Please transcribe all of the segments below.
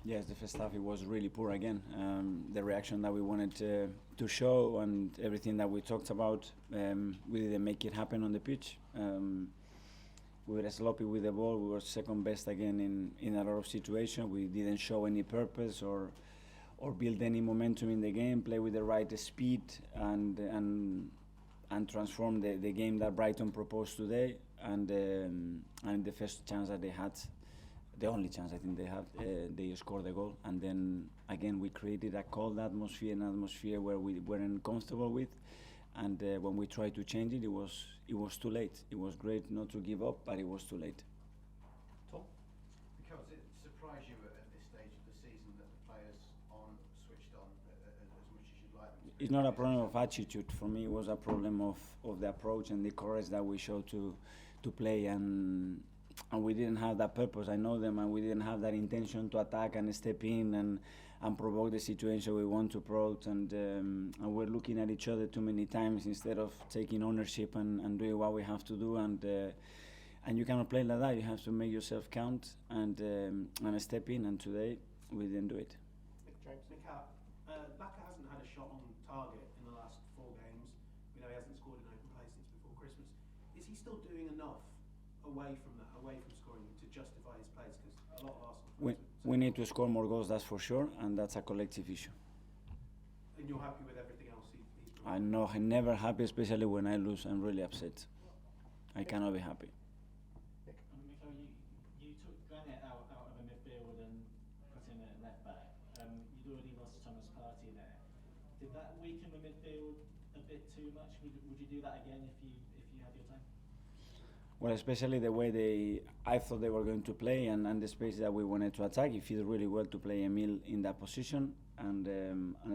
Yes, the first half it was really poor again. The reaction that we wanted to show and everything that we talked about, we didn't make it happen on the pitch. We were sloppy with the ball. We were second best again in a lot of situations. We didn't show any purpose or build any momentum in the game. Play with the right speed and transform the game that Brighton proposed today. And the first chance that they had, the only chance I think they had, they scored the goal. And then again we created a cold atmosphere, an atmosphere where we weren't comfortable with. And when we tried to change it, it was too late. It was great not to give up, but it was too late. Tom? Mikel, does it surprise you at this stage of the season that the players aren't switched on as much as you'd like them to be? It's not a problem of attitude. For me, it was a problem of the approach and the courage that we showed to play, and we didn't have that purpose. I know them, and we didn't have that intention to attack and step in and provoke the situation we want to provoke. And we're looking at each other too many times instead of taking ownership and doing what we have to do. And you cannot play like that. You have to make yourself count and step in. And today we didn't do it. James? Mikel, Laka hasn't had a shot on target in the last 4 games. We know he hasn't scored in open play since before Christmas. Is he still doing enough away from scoring to justify his place? Because a lot of Arsenal fans We need to score more goals, that's for sure, and that's a collective issue. And you're happy with everything else he's I'm never happy, especially when I lose. I'm really upset. I cannot be happy. Mikel, you took Granit out of the midfield and put him at left back. You'd already lost Thomas Partey there. Did that weaken the midfield a bit too much? Would you do that again if you had your time? Well, especially the way I thought they were going to play and the space that we wanted to attack. It feels really well to play Emil in that position, and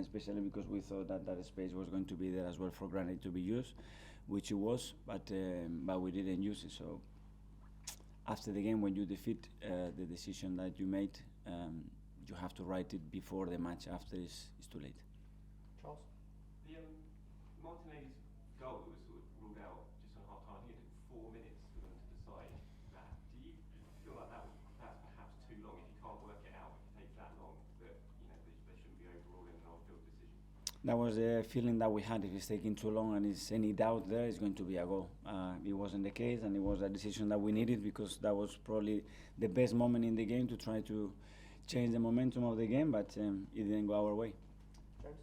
especially because we thought that space was going to be there as well for Granit to be used, which it was, but we didn't use it. So after the game, when you defeat the decision that you made, you have to write it before the match. After it's too late. Charles? The Martinelli's goal that was sort of ruled out just on half time, I think it took 4 minutes for them to decide that. Do you feel like that's perhaps too long? If you can't work it out, if it takes that long, that they shouldn't be overruling an on-field decision? That was the feeling that we had. If it's taking too long and there's any doubt there, it's going to be a goal. It wasn't the case, and it was a decision that we needed because that was probably the best moment in the game to try to change the momentum of the game, but it didn't go our way. James?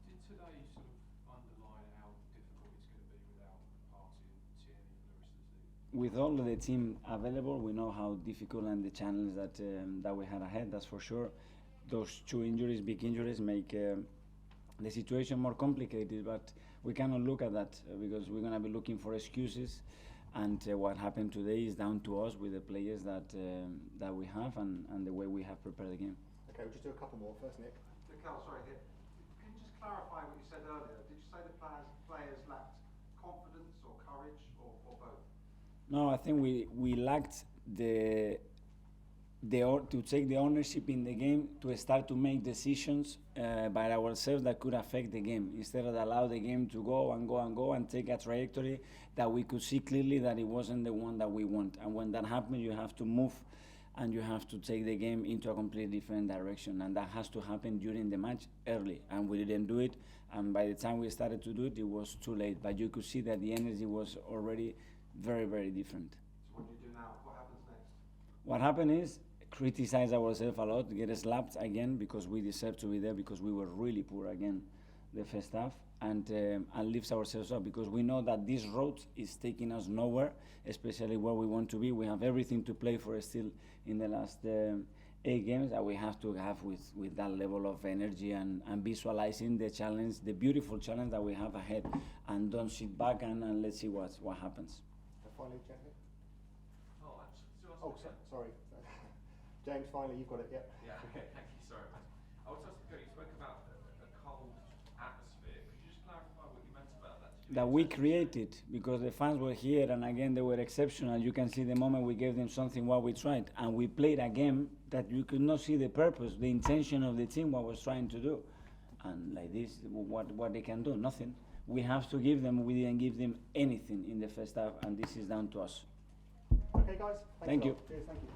Did today sort of underline how difficult it's going to be without Partey and Tierney for the rest of the season? With all of the team available, we know how difficult and the challenge that we had ahead, that's for sure. Those 2 injuries, big injuries, make the situation more complicated, but we cannot look at that because we're going to be looking for excuses. And what happened today is down to us with the players that we have and the way we have prepared the game. Okay, we'll just do a couple more. First, Nick. Mikel, sorry, here. Can you just clarify what you said earlier? Did you say the players lacked confidence or courage or both? No, I think we lacked to take the ownership in the game, to start to make decisions by ourselves that could affect the game, instead of allow the game to go and take a trajectory that we could see clearly that it wasn't the one that we want. And when that happens, you have to move and you have to take the game into a completely different direction, and that has to happen during the match early, and we didn't do it, and by the time we started to do it, it was too late. But you could see that the energy was already very, very different. So what do you do now? What happens next? What happened is criticize ourselves a lot, get slapped again because we deserve to be there, because we were really poor again the first half, and lift ourselves up because we know that this road is taking us nowhere, especially where we want to be. We have everything to play for still in the last 8 games that we have to have with that level of energy and visualizing the challenge, the beautiful challenge that we have ahead, and don't sit back and let's see what happens. And finally, James. Oh, Sorry. James, finally, you've got it. Yep. Yeah, okay, thank you. Sorry. I was just going to spoke about a cold atmosphere. Could you just clarify what you meant about that? That we created, because the fans were here and again they were exceptional. You can see the moment we gave them something what we tried, and we played a game that you could not see the purpose, the intention of the team, what was trying to do. And like this, what they can do? Nothing. We have to give them, we didn't give them anything in the first half, and this is down to us. Okay, guys. Thank you. Cheers, thank you.